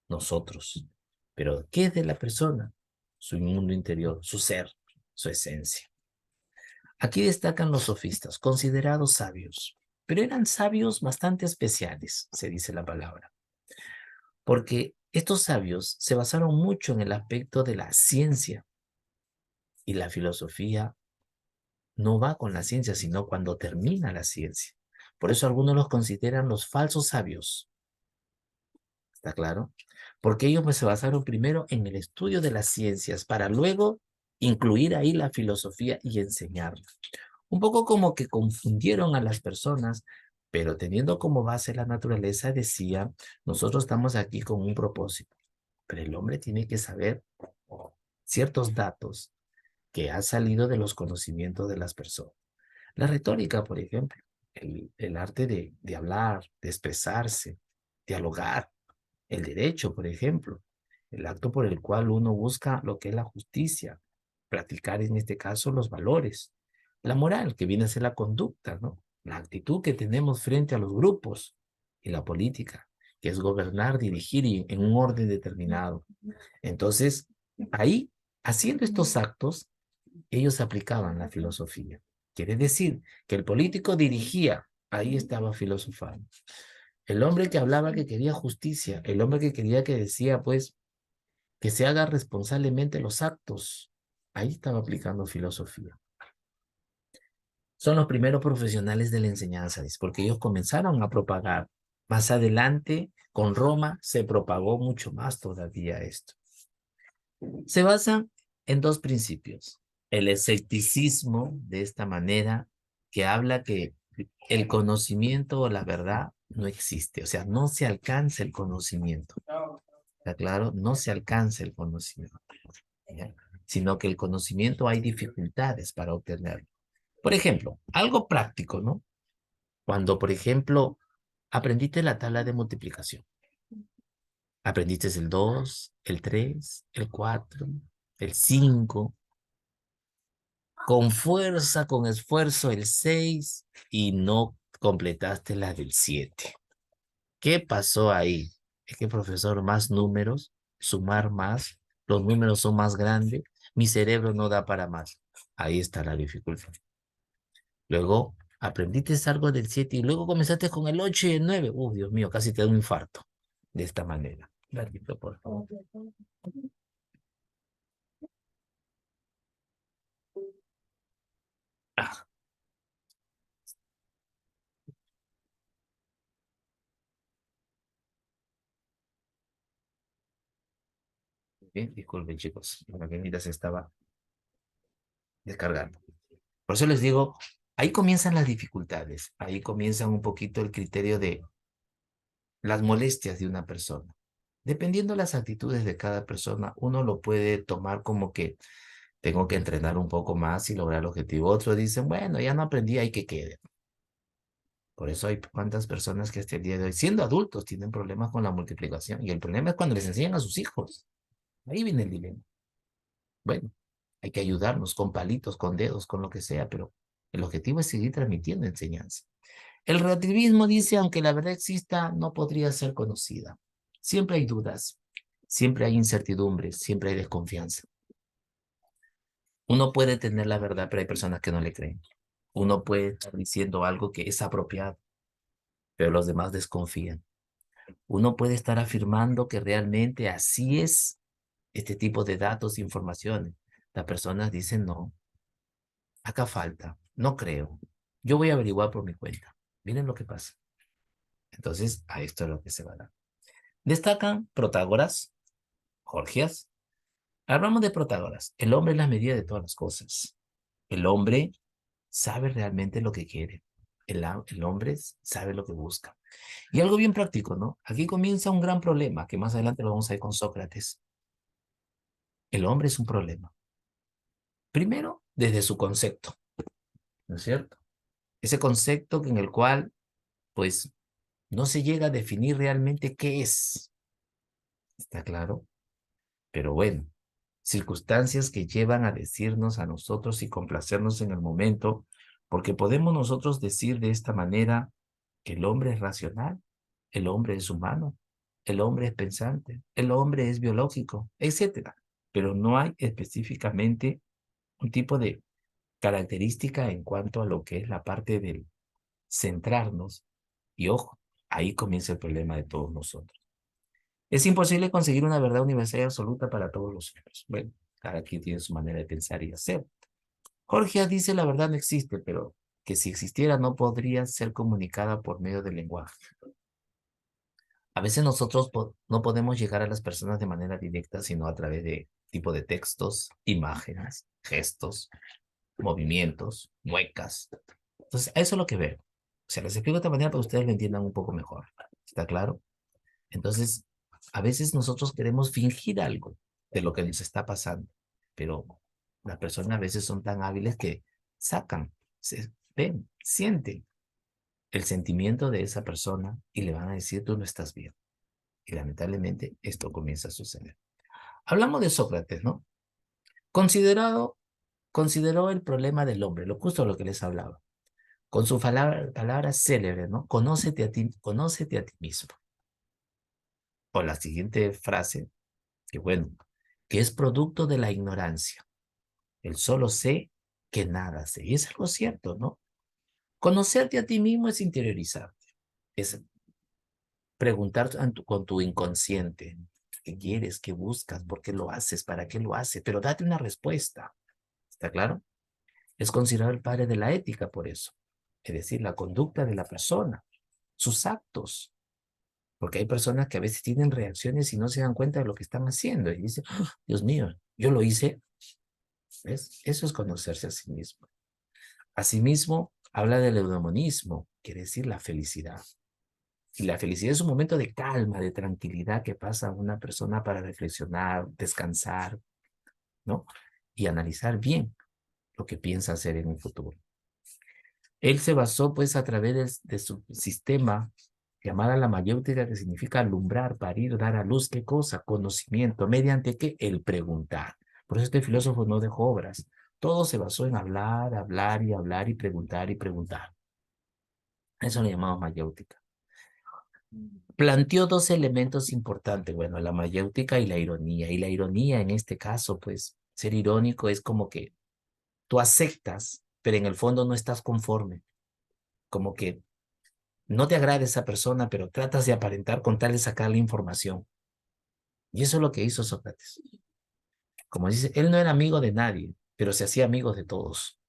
nosotros. Pero, ¿qué es de la persona? Su mundo interior, su ser, su esencia. Aquí destacan los sofistas, considerados sabios, pero eran sabios bastante especiales, se dice la palabra, porque estos sabios se basaron mucho en el aspecto de la ciencia y la filosofía no va con la ciencia, sino cuando termina la ciencia. Por eso algunos los consideran los falsos sabios, ¿está claro? Porque ellos pues, se basaron primero en el estudio de las ciencias para luego incluir ahí la filosofía y enseñarla. Un poco como que confundieron a las personas, pero teniendo como base la naturaleza, decía, nosotros estamos aquí con un propósito, pero el hombre tiene que saber ciertos datos que ha salido de los conocimientos de las personas. La retórica, por ejemplo, el arte de hablar, de expresarse, dialogar, el derecho, por ejemplo, el acto por el cual uno busca lo que es la justicia, practicar en este caso los valores, la moral, que viene a ser la conducta, ¿no? La actitud que tenemos frente a los grupos y la política, que es gobernar, dirigir y en un orden determinado. Entonces, ahí, haciendo estos actos, ellos aplicaban la filosofía. Quiere decir que el político dirigía, ahí estaba filosofando. El hombre que hablaba que quería justicia, el hombre que quería que decía, pues, que se haga responsablemente los actos, ahí estaba aplicando filosofía. Son los primeros profesionales de la enseñanza, dice, porque ellos comenzaron a propagar. Más adelante, con Roma, se propagó mucho más todavía esto. Se basan en dos principios. El escepticismo, de esta manera, que habla que el conocimiento o la verdad no existe, o sea, no se alcanza el conocimiento. ¿Está claro? No se alcanza el conocimiento, ¿ya? Sino que el conocimiento hay dificultades para obtenerlo. Por ejemplo, algo práctico, ¿no? Cuando, por ejemplo, aprendiste la tabla de multiplicación. Aprendiste el 2, el 3, el 4, el 5, con fuerza, con esfuerzo el 6 y no completaste la del 7. ¿Qué pasó ahí? Es que, profesor, más números, sumar más, los números son más grandes, mi cerebro no da para más. Ahí está la dificultad. Luego aprendiste algo del 7 y luego comenzaste con el 8 y el 9. Dios mío, casi te da un infarto. De esta manera. Gatito, por favor. Ah, bien, disculpen, chicos. La maquinita se estaba descargando. Por eso les digo, ahí comienzan las dificultades. Ahí comienzan un poquito el criterio de las molestias de una persona. Dependiendo de las actitudes de cada persona, uno lo puede tomar como que tengo que entrenar un poco más y lograr el objetivo. Otros dicen, bueno, ya no aprendí, hay que quede. Por eso hay cuantas personas que hasta el día de hoy, siendo adultos, tienen problemas con la multiplicación. Y el problema es cuando les enseñan a sus hijos. Ahí viene el dilema. Bueno, hay que ayudarnos con palitos, con dedos, con lo que sea, pero el objetivo es seguir transmitiendo enseñanza. El relativismo dice, aunque la verdad exista, no podría ser conocida. Siempre hay dudas, siempre hay incertidumbres, siempre hay desconfianza. Uno puede tener la verdad, pero hay personas que no le creen. Uno puede estar diciendo algo que es apropiado, pero los demás desconfían. Uno puede estar afirmando que realmente así es este tipo de datos e informaciones. Las personas dicen, no, acá falta, no creo. Yo voy a averiguar por mi cuenta. Miren lo que pasa. Entonces, a esto es lo que se va a dar. Destacan Protágoras, Gorgias. Hablamos de Protágoras. El hombre es la medida de todas las cosas. El hombre sabe realmente lo que quiere. El hombre sabe lo que busca. Y algo bien práctico, ¿no? Aquí comienza un gran problema que más adelante lo vamos a ver con Sócrates. El hombre es un problema. Primero, desde su concepto, ¿no es cierto? Ese concepto en el cual, pues, no se llega a definir realmente qué es. ¿Está claro? Pero bueno, circunstancias que llevan a decirnos a nosotros y complacernos en el momento, porque podemos nosotros decir de esta manera que el hombre es racional, el hombre es humano, el hombre es pensante, el hombre es biológico, etcétera. Pero no hay específicamente un tipo de característica en cuanto a lo que es la parte del centrarnos. Y ojo, ahí comienza el problema de todos nosotros. Es imposible conseguir una verdad universal y absoluta para todos los hombres. Bueno, cada quien tiene su manera de pensar y hacer. Jorge dice la verdad no existe, pero que si existiera no podría ser comunicada por medio del lenguaje. A veces nosotros no podemos llegar a las personas de manera directa, sino a través de tipo de textos, imágenes, gestos, movimientos, muecas. Entonces, eso es lo que veo. O sea, les explico de esta manera para que ustedes lo entiendan un poco mejor. ¿Está claro? Entonces, a veces nosotros queremos fingir algo de lo que nos está pasando, pero las personas a veces son tan hábiles que sacan, se ven, sienten el sentimiento de esa persona y le van a decir, tú no estás bien. Y lamentablemente esto comienza a suceder. Hablamos de Sócrates, ¿no? Considerado, consideró el problema del hombre, lo justo lo que les hablaba, con su palabra célebre, ¿no? Conócete a ti mismo. O la siguiente frase, que bueno, que es producto de la ignorancia. El solo sé que nada sé. Y es algo cierto, ¿no? Conocerte a ti mismo es interiorizarte, es preguntar con tu inconsciente qué quieres, qué buscas, por qué lo haces, para qué lo haces, pero date una respuesta. ¿Está claro? Es considerado el padre de la ética por eso. Es decir, la conducta de la persona, sus actos. Porque hay personas que a veces tienen reacciones y no se dan cuenta de lo que están haciendo. Y dicen, "Ah, Dios mío, yo lo hice". ¿Ves? Eso es conocerse a sí mismo. Asimismo, habla del eudemonismo, quiere decir la felicidad. Y la felicidad es un momento de calma, de tranquilidad que pasa a una persona para reflexionar, descansar, ¿no? Y analizar bien lo que piensa hacer en un futuro. Él se basó, pues, a través de su sistema llamada la mayéutica, que significa alumbrar, parir, dar a luz. ¿Qué cosa? Conocimiento. ¿Mediante qué? El preguntar. Por eso este filósofo no dejó obras. Todo se basó en hablar, hablar y hablar y preguntar y preguntar. Eso lo llamamos mayéutica. planteó dos elementos importantes, bueno, la mayéutica y la ironía. Y la ironía en este caso, pues, ser irónico es como que tú aceptas, pero en el fondo no estás conforme, como que no te agrada esa persona, pero tratas de aparentar con tal de sacarle información. Y eso es lo que hizo Sócrates. Como dice, él no era amigo de nadie, pero se hacía amigo de todos.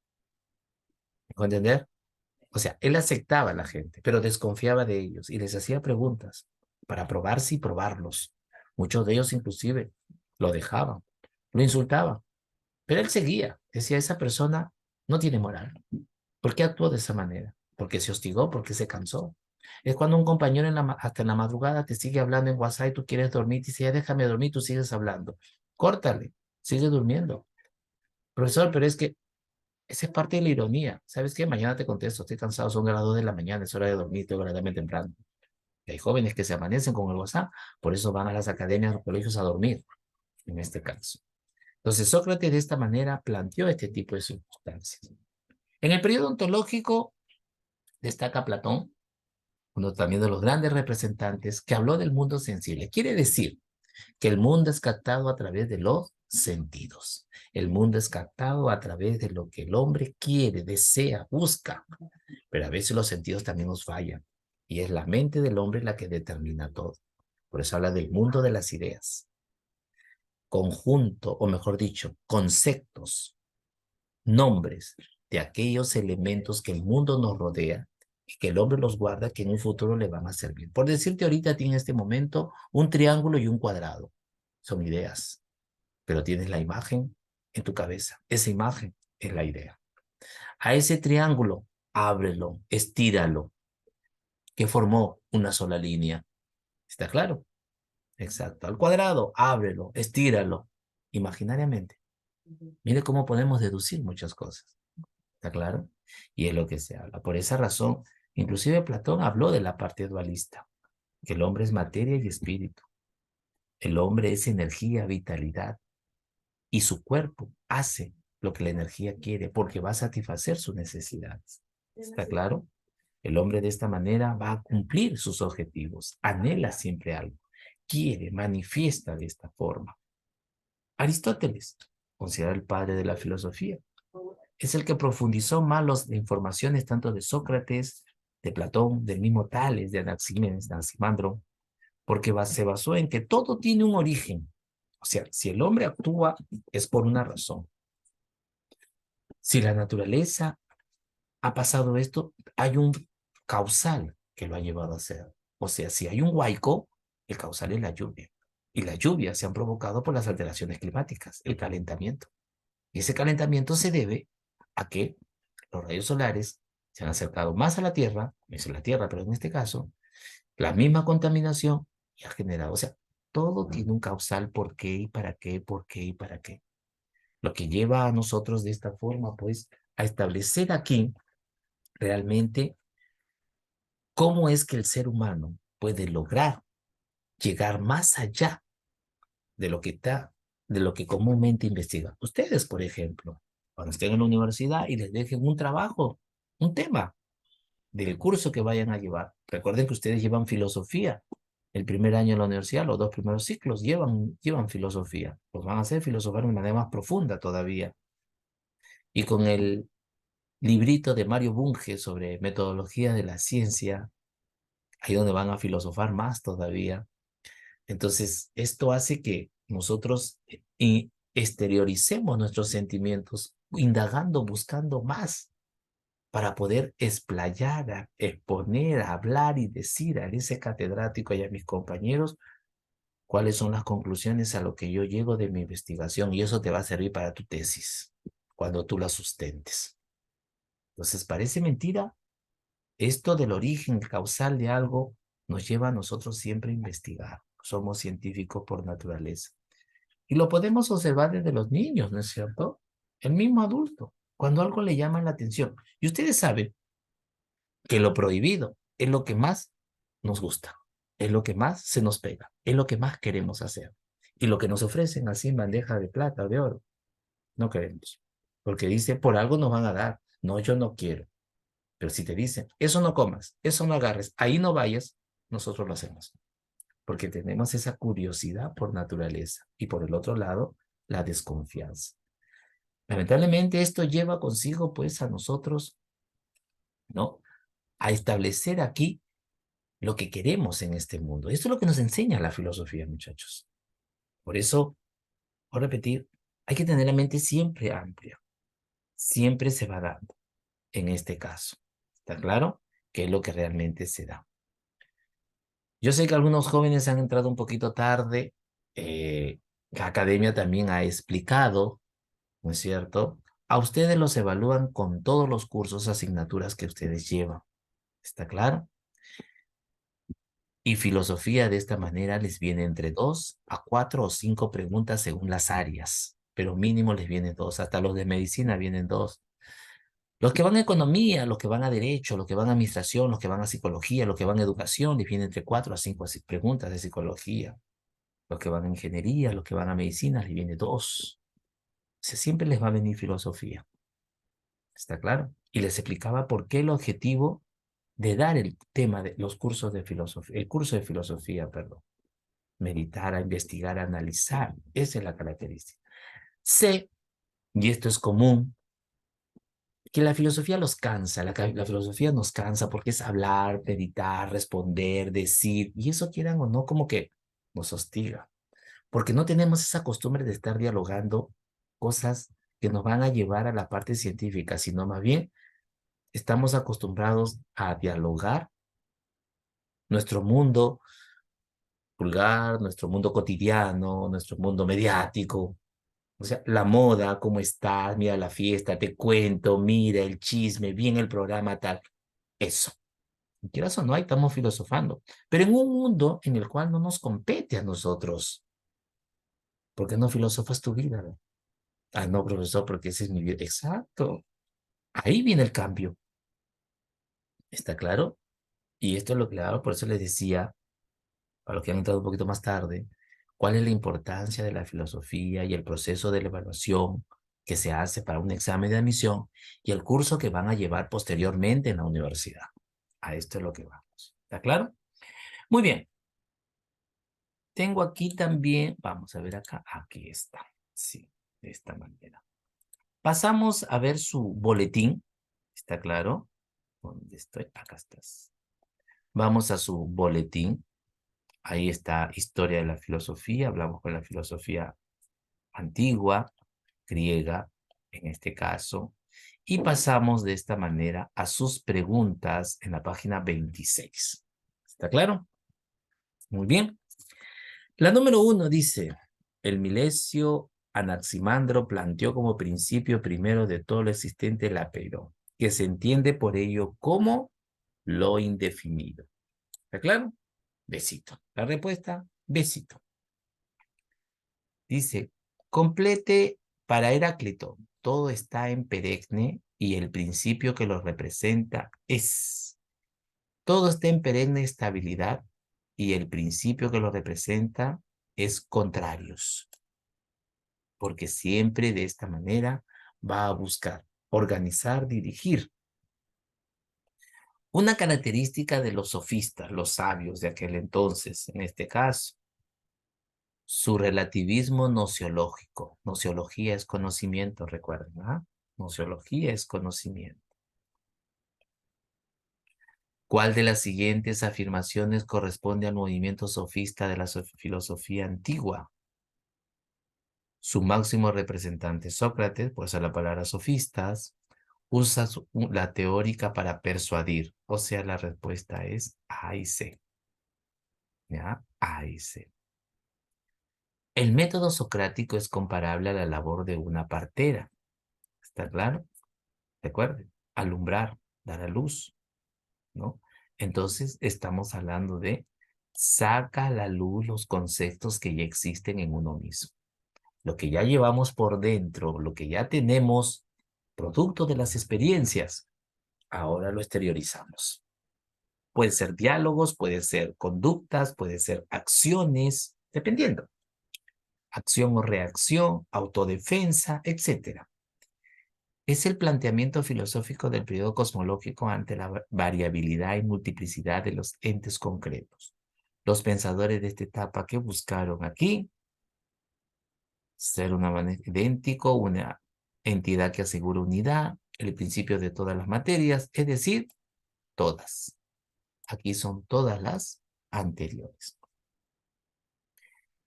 ¿Me puedo entender? O sea, él aceptaba a la gente, pero desconfiaba de ellos y les hacía preguntas para probarse y probarlos. Muchos de ellos inclusive lo dejaban, lo insultaban, pero él seguía. Decía, esa persona no tiene moral. ¿Por qué actuó de esa manera? Porque se hostigó, porque se cansó. Es cuando un compañero hasta en la madrugada te sigue hablando en WhatsApp y tú quieres dormir y dice, ya déjame dormir, tú sigues hablando. Córtale, sigue durmiendo. Profesor, pero es que esa es parte de la ironía. ¿Sabes qué? Mañana te contesto, estoy cansado, son las 2 de la mañana, es hora de dormir, tengo que levantarme temprano. Y hay jóvenes que se amanecen con el WhatsApp, por eso van a las academias, a los colegios a dormir, en este caso. Entonces, Sócrates de esta manera planteó este tipo de circunstancias. En el periodo ontológico destaca Platón, uno también de los grandes representantes, que habló del mundo sensible. Quiere decir que el mundo es captado a través de los sentidos. El mundo es captado a través de lo que el hombre quiere, desea, busca. Pero a veces los sentidos también nos fallan. Y es la mente del hombre la que determina todo. Por eso habla del mundo de las ideas. Conjunto, o mejor dicho, conceptos, nombres de aquellos elementos que el mundo nos rodea y que el hombre los guarda que en un futuro le van a servir. Por decirte ahorita, tiene en este momento un triángulo y un cuadrado. Son ideas, pero tienes la imagen en tu cabeza. Esa imagen es la idea. A ese triángulo, ábrelo, estíralo, que formó una sola línea. ¿Está claro? Exacto. Al cuadrado, ábrelo, estíralo, imaginariamente. Mire cómo podemos deducir muchas cosas. ¿Está claro? Y es lo que se habla. Por esa razón, inclusive Platón habló de la parte dualista, que el hombre es materia y espíritu. El hombre es energía, vitalidad, y su cuerpo hace lo que la energía quiere porque va a satisfacer sus necesidades. ¿Está claro? El hombre de esta manera va a cumplir sus objetivos, anhela siempre algo, quiere, manifiesta de esta forma. Aristóteles, considerado el padre de la filosofía, es el que profundizó más las informaciones tanto de Sócrates, de Platón, del mismo Tales, de Anaxímenes, de Anaximandro, porque se basó en que todo tiene un origen. O sea, si el hombre actúa es por una razón. Si la naturaleza ha pasado esto, hay un causal que lo ha llevado a hacer. O sea, si hay un huaico, el causal es la lluvia. Y las lluvias se han provocado por las alteraciones climáticas, el calentamiento. Y ese calentamiento se debe a que los rayos solares se han acercado más a la Tierra, es la Tierra, pero en este caso, la misma contaminación y ha generado, o sea, todo tiene un causal por qué y para qué, por qué y para qué. Lo que lleva a nosotros de esta forma, pues, a establecer aquí realmente cómo es que el ser humano puede lograr llegar más allá de lo que está, de lo que comúnmente investiga. Ustedes, por ejemplo, cuando estén en la universidad y les dejen un trabajo, un tema del curso que vayan a llevar. Recuerden que ustedes llevan filosofía. El primer año de la universidad, los 2 primeros ciclos llevan filosofía. Pues van a hacer filosofar de manera más profunda todavía. Y con el librito de Mario Bunge sobre metodología de la ciencia, ahí donde van a filosofar más todavía. Entonces, esto hace que nosotros exterioricemos nuestros sentimientos, indagando, buscando más para poder explayar, exponer, hablar y decir a ese catedrático y a mis compañeros cuáles son las conclusiones a lo que yo llego de mi investigación y eso te va a servir para tu tesis cuando tú la sustentes. Entonces, parece mentira, esto del origen causal de algo nos lleva a nosotros siempre a investigar. Somos científicos por naturaleza. Y lo podemos observar desde los niños, ¿no es cierto? El mismo adulto, cuando algo le llama la atención. Y ustedes saben que lo prohibido es lo que más nos gusta, es lo que más se nos pega, es lo que más queremos hacer. Y lo que nos ofrecen así en bandeja de plata o de oro, no queremos. Porque dice, por algo nos van a dar. No, yo no quiero. Pero si te dicen, eso no comas, eso no agarres, ahí no vayas, nosotros lo hacemos, porque tenemos esa curiosidad por naturaleza. Y por el otro lado, la desconfianza. Lamentablemente esto lleva consigo pues a nosotros, ¿no? A establecer aquí lo que queremos en este mundo. Esto es lo que nos enseña la filosofía, muchachos. Por eso, voy a repetir, hay que tener la mente siempre amplia. Siempre se va dando en este caso. ¿Está claro? ¿Qué es lo que realmente se da? Yo sé que algunos jóvenes han entrado un poquito tarde. La academia también ha explicado, ¿no es cierto? A ustedes los evalúan con todos los cursos, asignaturas que ustedes llevan. ¿Está claro? Y filosofía de esta manera les viene entre 2 a 4 o 5 preguntas según las áreas, pero mínimo les vienen 2, hasta los de medicina vienen 2. Los que van a economía, los que van a derecho, los que van a administración, los que van a psicología, los que van a educación, les vienen entre 4 a 5 preguntas de psicología. Los que van a ingeniería, los que van a medicina, les viene 2. O sea, siempre les va a venir filosofía. ¿Está claro? Y les explicaba por qué el objetivo de dar el tema de los cursos de filosofía, el curso de filosofía, perdón. Meditar, a investigar, a analizar. Esa es la característica. Sé, y esto es común, que la filosofía los cansa, la filosofía nos cansa porque es hablar, meditar, responder, decir, y eso quieran o no, como que nos hostiga, porque no tenemos esa costumbre de estar dialogando cosas que nos van a llevar a la parte científica, sino más bien estamos acostumbrados a dialogar nuestro mundo vulgar, nuestro mundo cotidiano, nuestro mundo mediático. O sea, la moda, cómo estás, mira la fiesta, te cuento, mira el chisme, bien el programa, tal. Eso. Quieras o no, ahí estamos filosofando. Pero en un mundo en el cual no nos compete a nosotros. ¿Por qué no filosofas tu vida? ¿No? Ah, no, profesor, porque esa es mi vida. Exacto. Ahí viene el cambio. ¿Está claro? Y esto es lo que le hago, por eso les decía, a los que han entrado un poquito más tarde, cuál es la importancia de la filosofía y el proceso de la evaluación que se hace para un examen de admisión y el curso que van a llevar posteriormente en la universidad. A esto es lo que vamos. ¿Está claro? Muy bien. Tengo aquí también, vamos a ver acá, aquí está. Sí, de esta manera. Pasamos a ver su boletín. ¿Está claro? ¿Dónde estoy? Acá estás. Vamos a su boletín. Ahí está historia de la filosofía. Hablamos con la filosofía antigua, griega, en este caso. Y pasamos de esta manera a sus preguntas en la página 26. ¿Está claro? Muy bien. La número 1 dice, el Milesio Anaximandro planteó como principio primero de todo lo existente el apeiron, que se entiende por ello como lo indefinido. ¿Está claro? Besito. La respuesta, besito. Dice, complete para Heráclito, todo está en perenne y el principio que lo representa es. Todo está en perenne estabilidad y el principio que lo representa es contrarios, porque siempre de esta manera va a buscar organizar, dirigir. Una característica de los sofistas, los sabios de aquel entonces, en este caso, su relativismo nociológico. Nociología es conocimiento, recuerden, ¿ah? Nociología es conocimiento. ¿Cuál de las siguientes afirmaciones corresponde al movimiento sofista de la filosofía antigua? Su máximo representante, Sócrates, pues a la palabra sofistas, usa la teórica para persuadir. O sea, la respuesta es A y C. ¿Ya? A y C. El método socrático es comparable a la labor de una partera. ¿Está claro? Recuerden, alumbrar, dar a luz, ¿no? Entonces, estamos hablando de saca a la luz los conceptos que ya existen en uno mismo. Lo que ya llevamos por dentro, lo que ya tenemos, producto de las experiencias, ahora lo exteriorizamos. Puede ser diálogos, puede ser conductas, puede ser acciones, dependiendo. Acción o reacción, autodefensa, etcétera. Es el planteamiento filosófico del periodo cosmológico ante la variabilidad y multiplicidad de los entes concretos. Los pensadores de esta etapa que buscaron aquí ser una manera idéntico, una entidad que asegura unidad, el principio de todas las materias, es decir, todas. Aquí son todas las anteriores.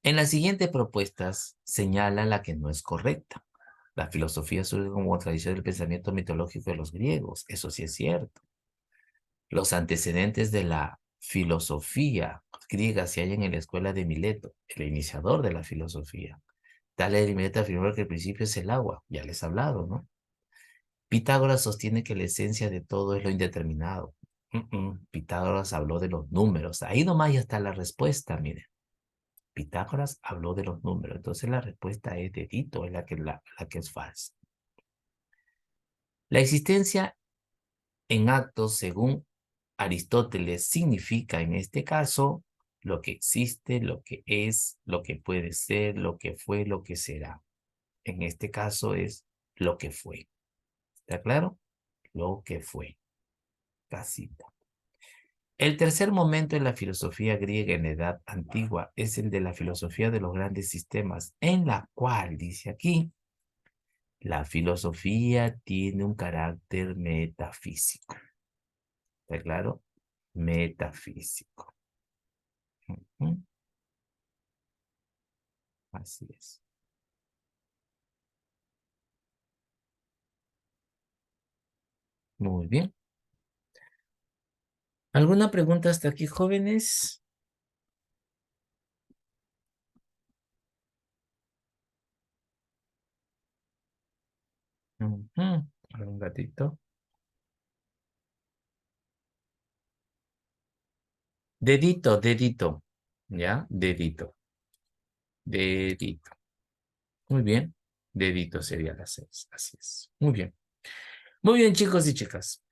En las siguientes propuestas señala la que no es correcta. La filosofía surge como tradición del pensamiento mitológico de los griegos. Eso sí es cierto. Los antecedentes de la filosofía griega se hallan en la escuela de Mileto, el iniciador de la filosofía. Tales de Mileto afirmó que el principio es el agua. Ya les he hablado, ¿no? Pitágoras sostiene que la esencia de todo es lo indeterminado. Pitágoras habló de los números. Ahí nomás ya está la respuesta, miren. Pitágoras habló de los números. Entonces la respuesta es dedito, es la que es falsa. La existencia en actos, según Aristóteles, significa en este caso lo que existe, lo que es, lo que puede ser, lo que fue, lo que será. En este caso es lo que fue. ¿Está claro? Lo que fue. Casita. El tercer momento en la filosofía griega en la Edad Antigua es el de la filosofía de los grandes sistemas, en la cual, dice aquí, la filosofía tiene un carácter metafísico. ¿Está claro? Metafísico. Ujú. Así es. Muy bien. ¿Alguna pregunta hasta aquí, jóvenes? Ujú. Un ratito. Dedito, dedito. ¿Ya? Dedito. Dedito. Muy bien. Dedito sería la 6. Así es. Muy bien. Muy bien, chicos y chicas.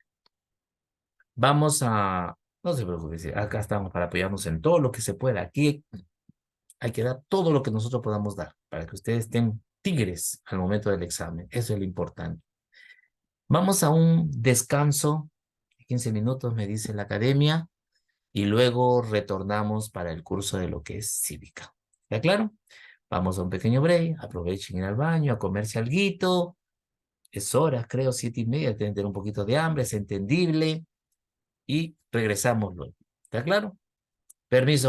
Vamos a... No se preocupen, sí, acá estamos para apoyarnos en todo lo que se pueda. Aquí hay que dar todo lo que nosotros podamos dar para que ustedes estén tigres al momento del examen. Eso es lo importante. Vamos a un descanso, 15 minutos, me dice la academia, y luego retornamos para el curso de lo que es cívica. ¿Está claro? Vamos a un pequeño break, aprovechen ir al baño, a comerse alguito. Es hora, creo, 7:30, tener un poquito de hambre, es entendible, y regresamos luego. ¿Está claro? Permiso.